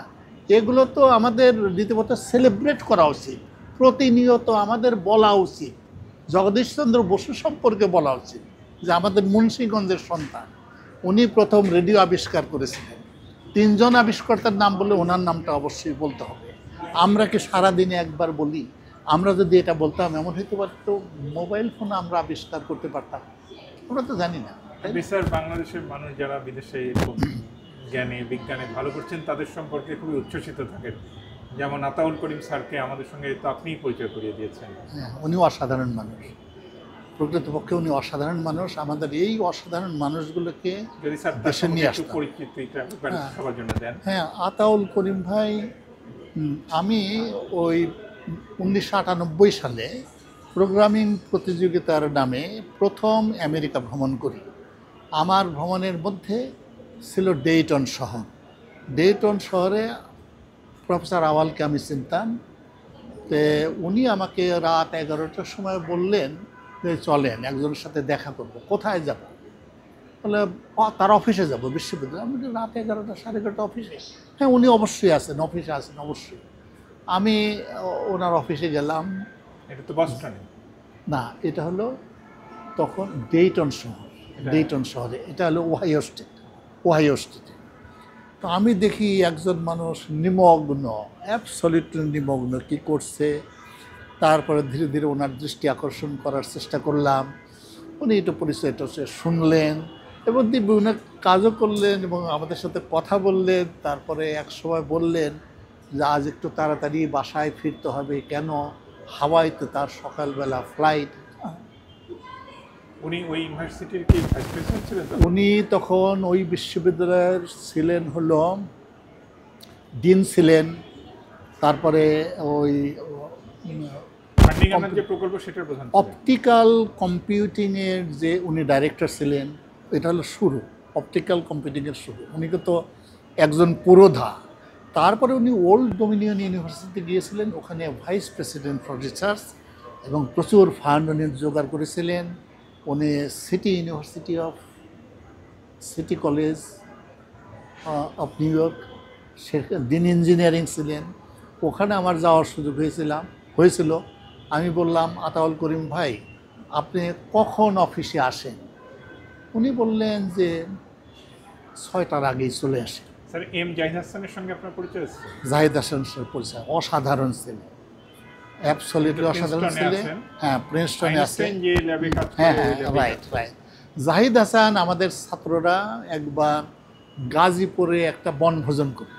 এগুলো তো আমাদের রীতিমতো সেলিব্রেট করা উচিত, প্রতিনিয়ত আমাদের বলা উচিত। জগদীশচন্দ্র বসু সম্পর্কে বলা উচিত যে আমাদের মুন্সিগঞ্জের সন্তান, উনি প্রথম রেডিও আবিষ্কার করেছিলেন। 3 জন আবিষ্কর্তার নাম বলে ওনার নামটা অবশ্যই বলতে হবে। আমরা কি সারাদিনে একবার বলি? আমরা যদি এটা বলতাম এমন হইতে পারতো মোবাইল ফোন আমরা আবিষ্কার করতে পারতাম, আমরা তো জানি না। স্যার, বাংলাদেশের মানুষ যারা বিদেশে এরকম জ্ঞানে বিজ্ঞানে ভালো করছেন তাদের সম্পর্কে খুবই উচ্ছ্বসিত থাকেন। যেমন আতাউল করিম স্যারকে আমাদের সঙ্গে তো আপনিই পরিচয় করিয়ে দিয়েছেন। হ্যাঁ, উনি অসাধারণ মানুষ, প্রকৃতপক্ষে উনি অসাধারণ মানুষ। আমাদের এই অসাধারণ মানুষগুলোকে যদি স্যার দেশে নিয়ে আসতাম। পরিচিতিটা সবার জন্য দেন। হ্যাঁ, আতাউল করিম ভাই, আমি ওই 1998 সালে প্রোগ্রামিং প্রতিযোগিতার নামে প্রথম আমেরিকা ভ্রমণ করি। আমার ভ্রমণের মধ্যে ছিল ডেইটন শহর। ডেইটন শহরে প্রফেসর আওয়ালকে আমি চিনতাম। তো উনি আমাকে রাত 11টার সময় বললেন যে চলেন একজনের সাথে দেখা করবো। কোথায় যাব? বলে তার অফিসে যাব, বিশ্ববিদ্যালয়। আমি বলি রাত 11টা, 11:30 অফিসে? হ্যাঁ, উনি অবশ্যই আছেন, অফিসে আছেন অবশ্যই। আমি ওনার অফিসে গেলাম। এটা তো বস্টনে না, এটা হলো তখন ডেইটন শহর, ডেইটন শহরে। এটা হলো ওহাইও স্টেটে। তো আমি দেখি একজন মানুষ নিমগ্ন, অ্যাবসলিউটলি নিমগ্ন, কি করছে। তারপরে ধীরে ধীরে ওনার দৃষ্টি আকর্ষণ করার চেষ্টা করলাম। উনি একটু পরিচয়টা শুনলেন এবং বিভিন্ন কাজও করলেন এবং আমাদের সাথে কথা বললেন। তারপরে এক সময় বললেন যে আজ একটু তাড়াতাড়ি বাসায় ফিরতে হবে, কেন হাওয়াইতে তার সকালবেলা ফ্লাইট। উনি ওই ইউনিভার্সিটির কি ভাইস প্রেসিডেন্ট ছিলেন? উনি তখন ওই বিশ্ববিদ্যালয়ের ছিলেন হলো ডিন ছিলেন। তারপরে ওই আমেরিকানের যে প্রকল্প সেটার প্রধান ছিলেন। অপটিক্যাল কম্পিউটিংয়ের যে উনি ডাইরেক্টর ছিলেন, এটা হলো শুরু, অপটিক্যাল কম্পিউটিংয়ের শুরু। উনি তো একজন পুরোধা। তারপরে উনি ওল্ড ডোমিনিয়ন ইউনিভার্সিটিতে গিয়েছিলেন, ওখানে ভাইস প্রেসিডেন্ট ফর রিসার্চ, এবং প্রচুর ফান্ড উনি জোগাড় করেছিলেন। উনি city college of new York দিন ইঞ্জিনিয়ারিং ছিলেন, ওখানে আমার যাওয়ার সুযোগ হয়েছিল। আমি বললাম, আতাউল করিম ভাই, আপনি কখন অফিসে আসেন? উনি বললেন যে 6টার আগেই চলে আসেন। স্যার এম জাহিদ হাসানের সঙ্গে আপনার পরিচয় আছে? জাহিদ হাসানের পরিচয় অসাধারণ ছিল, অ্যাবসলিউটলি অসাধারণ ছিল। হ্যাঁ, প্রিন্সটনে আছে। যে ল্যাবে কাজ করে, হ্যাঁ, রাইট। জাহিদ হাসান, আমাদের ছাত্ররা একবার গাজীপুরে একটা বনভোজন করে,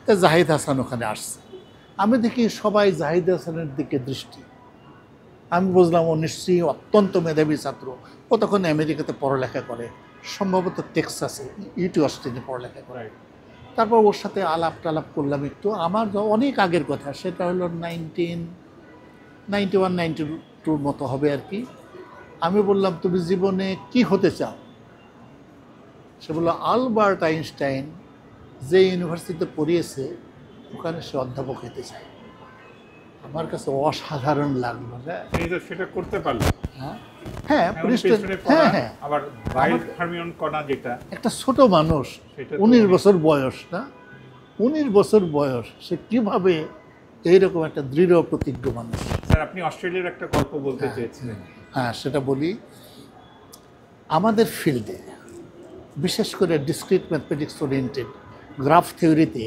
তা জাহিদ হাসান ওখানে আসছে। আমি দেখি সবাই জাহিদ হাসানের দিকে দৃষ্টি। আমি বুঝলাম ও নিশ্চয়ই অত্যন্ত মেধাবী ছাত্র। ও তখন আমেরিকাতে পড়ালেখা করে, সম্ভবত টেক্সাসে, ইউটি অস্টিনে পড়ালেখা করে। তারপর ওর সাথে আলাপ টালাপ করলাম একটু। আমার অনেক আগের কথা, সেটা হলো 1991-92 মতো হবে আর কি। আমি বললাম, তুমি জীবনে কি হতে চাও? সে বললো, আলবার্ট আইনস্টাইন যে ইউনিভার্সিটিতে পড়িয়েছে ওখানে সে অধ্যাপক হতে চায়। আমার কাছে অসাধারণ লাগলো। সেটা করতে পারলেন? হ্যাঁ, আবার ওয়াইল্ড হারমিয়ন কণা, যেটা একটা ছোট মানুষ, 19 বছর বয়স, না 19 বছর বয়স, সে কিভাবে এইরকম একটা দৃঢ় প্রতিজ্ঞ মানুষ। স্যার আপনি অস্ট্রেলিয়ার একটা গল্প বলতে চেয়েছিলেন। হ্যাঁ, সেটা বলি। আমাদের ফিল্ডে, বিশেষ করে ডিসক্রিট ম্যাথমেটিক্স ওরিয়েন্টেড গ্রাফ থিওরিতে,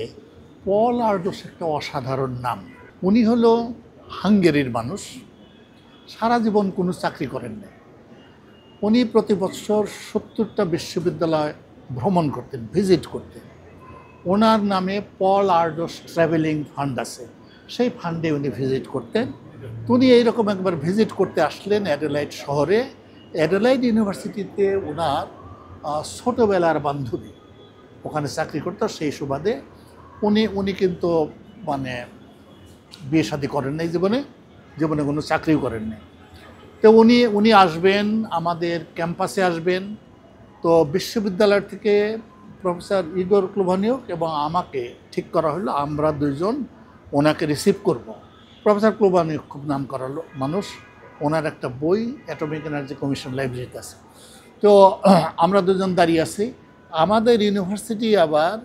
পল আর্ডোস একটা অসাধারণ নাম। উনি হলো হাঙ্গেরির মানুষ, সারা জীবন কোনো চাকরি করেন না। উনি প্রতি বছর 70টা বিশ্ববিদ্যালয় ভ্রমণ করতেন, ভিজিট করতেন। ওনার নামে পল আর্ডোস ট্রাভেলিং ফান্ড আছে, সেই ফান্ডে উনি ভিজিট করতেন। উনি এইরকম একবার ভিজিট করতে আসলেন অ্যাডিলেইড শহরে। অ্যাডিলেইড ইউনিভার্সিটিতে ওনার ছোটোবেলার বান্ধবী ওখানে চাকরি করতো, সেই সুবাদে উনি কিন্তু মানে বিয়ে শাদী করেন নাই, জীবনে কোনো চাকরিও করেন নাই। তো উনি আসবেন, আমাদের ক্যাম্পাসে আসবেন। তো বিশ্ববিদ্যালয় থেকে প্রফেসর ইগোর ক্লুভানিউক এবং আমাকে ঠিক করা হলো, আমরা দুইজন ওনাকে রিসিভ করব। প্রফেসর ক্লুভানিউক খুব নাম করা মানুষ, ওনার একটা বই অ্যাটমিক এনার্জি কমিশন লাইব্রেরিতে আছে। তো আমরা দুজন দাঁড়িয়ে আছি। আমাদের ইউনিভার্সিটি আবার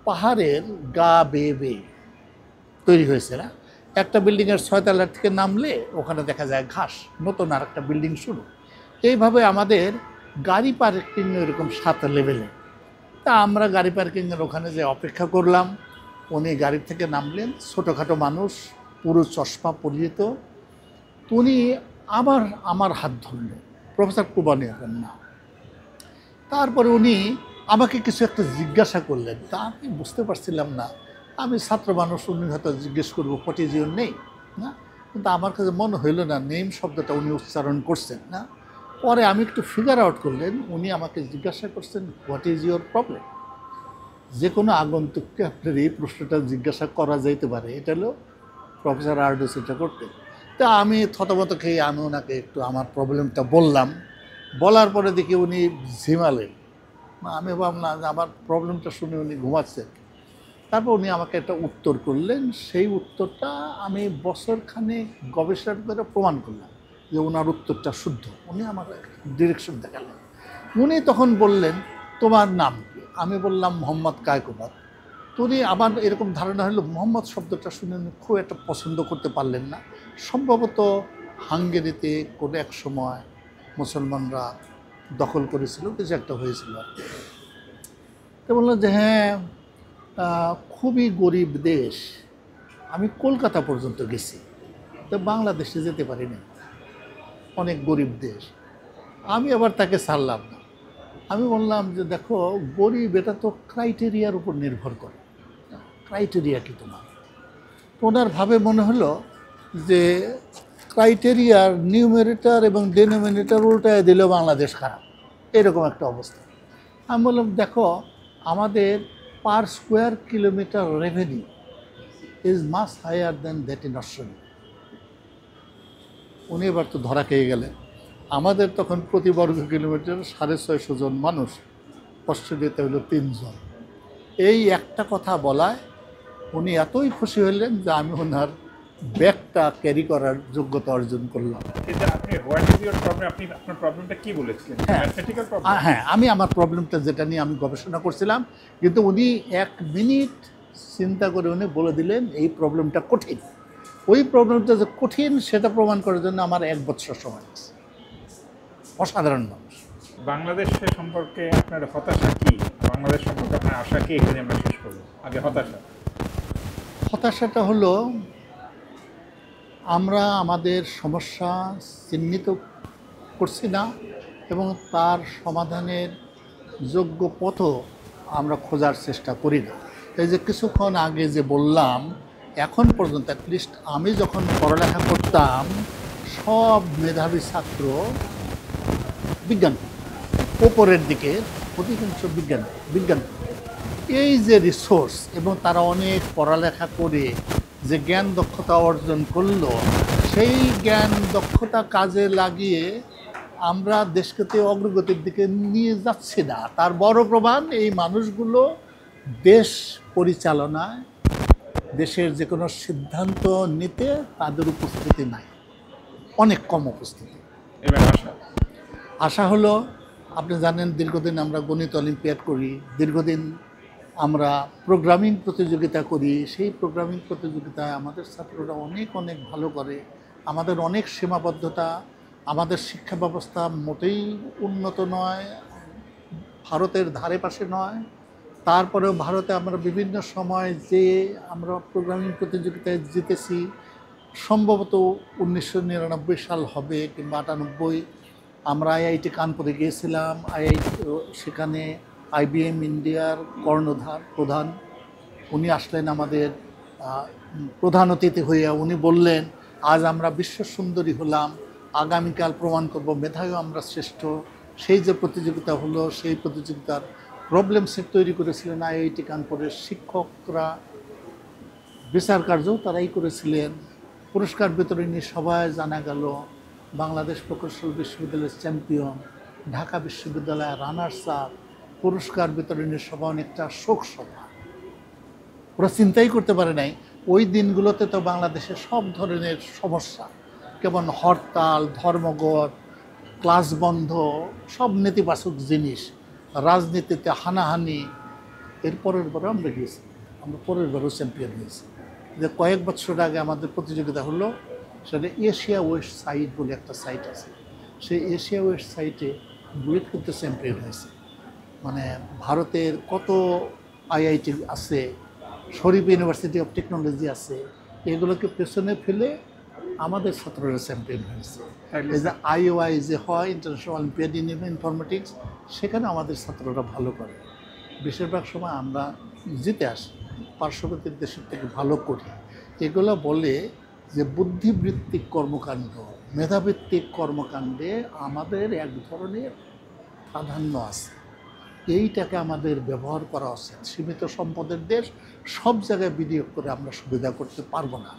পাহাড়ের গা বেয়ে তৈরি হয়েছে, না একটা বিল্ডিংয়ের 6 তলার থেকে নামলে ওখানে দেখা যায় ঘাস, নতুন আর একটা বিল্ডিং শুরু। এইভাবে আমাদের গাড়ি পার্কিং এরকম 7 লেভেলে। তা আমরা গাড়ি পার্কিংয়ের ওখানে যে অপেক্ষা করলাম, উনি গাড়ি থেকে নামলেন, ছোটোখাটো মানুষ, পুরো চশমা পরিহিত। উনি আমার হাত ধরলেন, প্রফেসর ক্লুভানিউকের নাম। তারপরে উনি আমাকে কিছু একটা জিজ্ঞাসা করলেন, তা আমি বুঝতে পারছিলাম না। আমি ছাত্র মানুষ, উনি হয়তো জিজ্ঞেস করবো হোয়াট ইজ ইউর নেম, না, কিন্তু আমার কাছে মনে হইল না নেম শব্দটা উনি উচ্চারণ করছেন না। পরে আমি একটু ফিগার আউট করলেন, উনি আমাকে জিজ্ঞাসা করছেন হোয়াট ইজ ইউর প্রবলেম। যে কোনো আগন্তুককে আপনার এই প্রশ্নটা জিজ্ঞাসা করা যাইতে পারে, এটা হলো প্রফেসর আর্ডোস এটা করতেন। তা আমি থতমত খেয়ে আমি ওনাকে একটু আমার প্রবলেমটা বললাম। বলার পরে দেখি উনি ঝিমালেন। আমি ভাবলাম আমার প্রবলেমটা শুনে উনি ঘুমাচ্ছেন। তারপর উনি আমাকে একটা উত্তর করলেন, সেই উত্তরটা আমি বছরখানেক গবেষণা করে প্রমাণ করলাম যে ওনার উত্তরটা শুদ্ধ। উনি আমাকে ডিরেকশন দেখালেন। উনি তখন বললেন, তোমার নাম কি? আমি বললাম মোহাম্মদ কায়কোবাদ। তো উনি আমার এরকম ধারণা হলো মোহাম্মদ শব্দটা শুনে উনি খুব একটা পছন্দ করতে পারলেন না। সম্ভবত হাঙ্গেরিতে কোনো এক সময় মুসলমানরা দখল করেছিল, কিছু একটা হয়েছিল। তো বললো যে হ্যাঁ, খুবই গরিব দেশ, আমি কলকাতা পর্যন্ত গেছি, তো বাংলাদেশে যেতে পারিনি, অনেক গরিব দেশ। আমি আবার তাকে ছাড়লাম না। আমি বললাম যে দেখো, গরিব এটা তো ক্রাইটেরিয়ার উপর নির্ভর করে, ক্রাইটেরিয়া কি তোমার? ওনার ভাবে মনে হলো যে ক্রাইটেরিয়ার নিউমেরেটর এবং ডেনোমিনেটর উল্টায় দিলেও বাংলাদেশ খারাপ, এরকম একটা অবস্থা। আমি বললাম দেখো, আমাদের per square kilometre revenue is much higher than that in Australia. উনি এবার তো ধরা খেয়ে গেলেন। আমাদের তখন প্রতি বর্গ কিলোমিটার 650 জন মানুষ, অস্ট্রেলিয়াতে হলো 3 জন। এই একটা কথা বলায় উনি এতই খুশি হলেন যে আমি ওনার ব্যাগটা ক্যারি করার যোগ্যতা অর্জন করলাম। আপনার প্রবলেমটা কি বলেছিলেন? হ্যাঁ। Mathematical problem? হ্যাঁ, আমি আমার প্রবলেমটা যেটা নিয়ে আমি গবেষণা করছিলাম, কিন্তু উনি 1 মিনিট চিন্তা করে উনি বলে দিলেন এই প্রবলেমটা কঠিন। ওই প্রবলেমটা যে কঠিন সেটা প্রমাণ করার জন্য আমার 1 বছর সময় আছে। অসাধারণ মানুষ। বাংলাদেশের সম্পর্কে আপনার হতাশা কি? বাংলাদেশ সম্পর্কে আপনার আশা কি? এখানে আমরা শেষ করবো। আগে হতাশা। হতাশাটা হলো আমরা আমাদের সমস্যা চিহ্নিত করছি না এবং তার সমাধানের যোগ্য পথও আমরা খোঁজার চেষ্টা করি না। এই যে কিছুক্ষণ আগে যে বললাম, এখন পর্যন্ত অ্যাটলিস্ট আমি যখন পড়ালেখা করতাম সব মেধাবী ছাত্র বিজ্ঞান, ওপরের দিকে অধিকাংশ বিজ্ঞান। এই যে রিসোর্স এবং তারা অনেক পড়ালেখা করে যে জ্ঞান দক্ষতা অর্জন করলো, সেই জ্ঞান দক্ষতা কাজে লাগিয়ে আমরা দেশকে তো অগ্রগতির দিকে নিয়ে যাচ্ছি না। তার বড় প্রমাণ এই মানুষগুলো দেশ পরিচালনায়, দেশের যে কোনো সিদ্ধান্ত নিতে তাদের উপস্থিতি নাই, অনেক কম উপস্থিতি। এবার আশা হলো, আপনি জানেন দীর্ঘদিন আমরা গণিত অলিম্পিয়াড করি, দীর্ঘদিন আমরা প্রোগ্রামিং প্রতিযোগিতা করি। সেই প্রোগ্রামিং প্রতিযোগিতায় আমাদের ছাত্ররা অনেক ভালো করে। আমাদের অনেক সীমাবদ্ধতা, আমাদের শিক্ষা ব্যবস্থা মোটেই উন্নত নয়, ভারতের ধারে পাশে নয়। তারপরেও ভারতে আমরা বিভিন্ন সময় যে আমরা প্রোগ্রামিং প্রতিযোগিতায় জিতেছি, সম্ভবত 1999 সাল হবে কিংবা 98। আমরা আইআইটি কানপুরে গিয়েছিলাম। সেখানে IBM ইন্ডিয়ার কর্ণধার প্রধান উনি আসলেন আমাদের প্রধান অতিথি হইয়া। উনি বললেন, আজ আমরা বিশ্ব সুন্দরী হলাম, আগামীকাল প্রমাণ করব মেধায়ও আমরা শ্রেষ্ঠ। সেই যে প্রতিযোগিতা হলো, সেই প্রতিযোগিতার প্রবলেম সেট তৈরি করেছিলেন আইআইটি কানপুরের শিক্ষকরা, বিচার কার্যও তারাই করেছিলেন। পুরস্কার বিতরণী সবাই জানা গেল বাংলাদেশ প্রকৌশল বিশ্ববিদ্যালয়ের চ্যাম্পিয়ন, ঢাকা বিশ্ববিদ্যালয়ের রানার্স আপ। পুরস্কার বিতরণের সভা অনেকটা শোক সভা। ওরা চিন্তাই করতে পারে নাই ওই দিনগুলোতে তো বাংলাদেশে সব ধরনের সমস্যা, কেমন হরতাল, ধর্মঘট, ক্লাস বন্ধ, সব নেতিবাচক জিনিস, রাজনীতিতে হানাহানি। এরপরের বারও আমরা গিয়েছি, আমরা পরের বারও চ্যাম্পিয়ন হয়েছি। যে কয়েক বছর আগে আমাদের প্রতিযোগিতা হলো, সেটা এশিয়া ওয়েস্ট সাইট বলে একটা সাইট আছে। সেই এশিয়া ওয়েস্ট সাইটে বুয়েট কিন্তু চ্যাম্পিয়ন হয়েছে। মানে ভারতের কত আইআইটি আছে, শরীফ ইউনিভার্সিটি অফ টেকনোলজি আছে, এগুলোকে পেছনে ফেলে আমাদের ছাত্ররা চ্যাম্পিয়ন হয়েছে। এই যে IOI যে হয়, ইন্টারন্যাশনাল অলিম্পিয়াড ইন ইনফরমেটিক্স, সেখানে আমাদের ছাত্ররা ভালো করে। বেশিরভাগ সময় আমরা জিতে আসি, পার্শ্ববর্তী দেশের থেকে ভালো করি। এগুলো বলে যে বুদ্ধিবৃত্তিক কর্মকাণ্ড, মেধাভিত্তিক কর্মকাণ্ডে আমাদের এক ধরনের প্রাধান্য আছে। এইটাকে আমাদের ব্যবহার করা উচিত। সীমিত সম্পদের দেশ, সব জায়গায় বিনিয়োগ করে আমরা সুবিধা করতে পারবো না,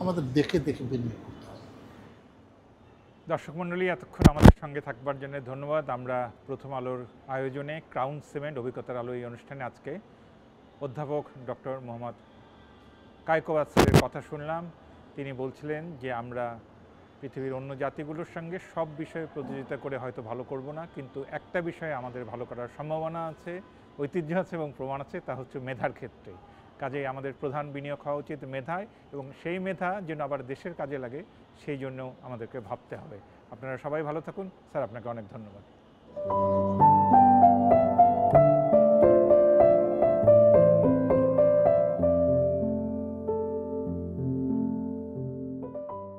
আমাদের দেখে বিনিয়োগ করতে হবে। দর্শক মণ্ডলী, এতক্ষণ আমাদের সঙ্গে থাকবার জন্য ধন্যবাদ। আমরা প্রথম আলোর আয়োজনে ক্রাউন সিমেন্ট অভিজ্ঞতার আলো এই অনুষ্ঠানে আজকে অধ্যাপক ডক্টর মোহাম্মদ কায়কোবাদ স্যারের কথা শুনলাম। তিনি বলছিলেন যে আমরা পৃথিবীর অন্য জাতিগুলোর সঙ্গে সব বিষয়ে প্রতিযোগিতা করে হয়তো ভালো করব না, কিন্তু একটা বিষয়ে আমাদের ভালো করার সম্ভাবনা আছে, ঐতিহ্য আছে এবং প্রমাণ আছে, তা হচ্ছে মেধার ক্ষেত্রে। কাজেই আমাদের প্রধান বিনিয়োগ হওয়া উচিত মেধায়, এবং সেই মেধা যেন আবার দেশের কাজে লাগে সেই জন্য আমাদেরকে ভাবতে হবে। আপনারা সবাই ভালো থাকুন। স্যার, আপনাকে অনেক ধন্যবাদ।